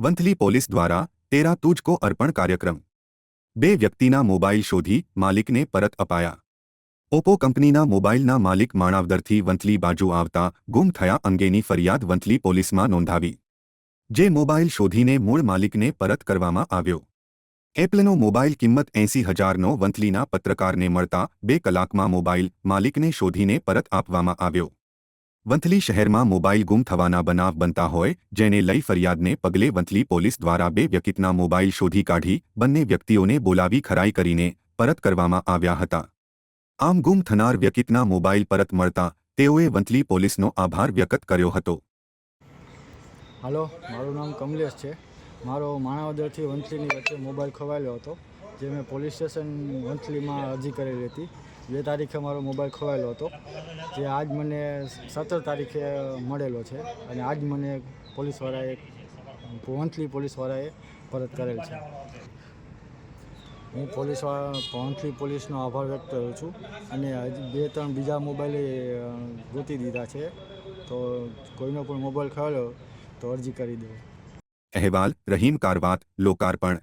Vanthali police દ્વારા તેરા તુજકો અર્પણ કાર્યક્રમ। બે વ્યક્તિના મોબાઈલ શોધી માલિકને પરત અપાયા। ઓપ્પો કંપનીના મોબાઈલના માલિક માણાવદરથી વંથલી બાજુ આવતા ગુમ થયા અંગેની ફરિયાદ વંથલી પોલીસમાં નોંધાવી, જે મોબાઈલ શોધીને મૂળ માલિકને પરત કરવામાં આવ્યો। એપલનો મોબાઈલ કિંમત 80,000નો વંથલીના પત્રકારને મળતા 2 કલાકમાં મોબાઈલ માલિકને શોધીને પરત આપવામાં આવ્યો। વંથલી શહેરમાં મોબાઈલ ગુમ થવાના બનાવ બનતા હોય, જેને લઈ ફરિયાદને પગલે વંથલી પોલીસ દ્વારા 2 વ્યક્તિના મોબાઈલ શોધી કાઢી બંને વ્યક્તિઓને બોલાવી ખરાઈ કરીને પરત કરવામાં આવ્યા હતા। આમ ગુમ થનાર વ્યક્તિના મોબાઈલ પરત મળતા તેઓએ વંથલી પોલીસનો આભાર વ્યક્ત કર્યો હતો। હાલો, મારું નામ કમલેશ છે। મારો માણાવદરથી વંથલીની વચ્ચે મોબાઈલ ખોવાયેલો હતો, જે મેં પોલીસ સ્ટેશન વંથલીમાં અરજી કરેલી હતી। 2 તારીખે મારો મોબાઈલ ખોવાયેલો હતો, જે આજ મને 17 તારીખે મળેલો છે અને આજ મને વંથલી પોલીસવાળાએ પરત કરેલ છે। હું વંથલી પોલીસનો આભાર વ્યક્ત કરું છું અને હજી 2-3 બીજા મોબાઈલ ગોતી દીધા છે, તો કોઈનો પણ મોબાઈલ ખોવાયેલો તો અરજી કરી દો। અહેવાલ રહીમ કારવાત, લોકાર્પણ।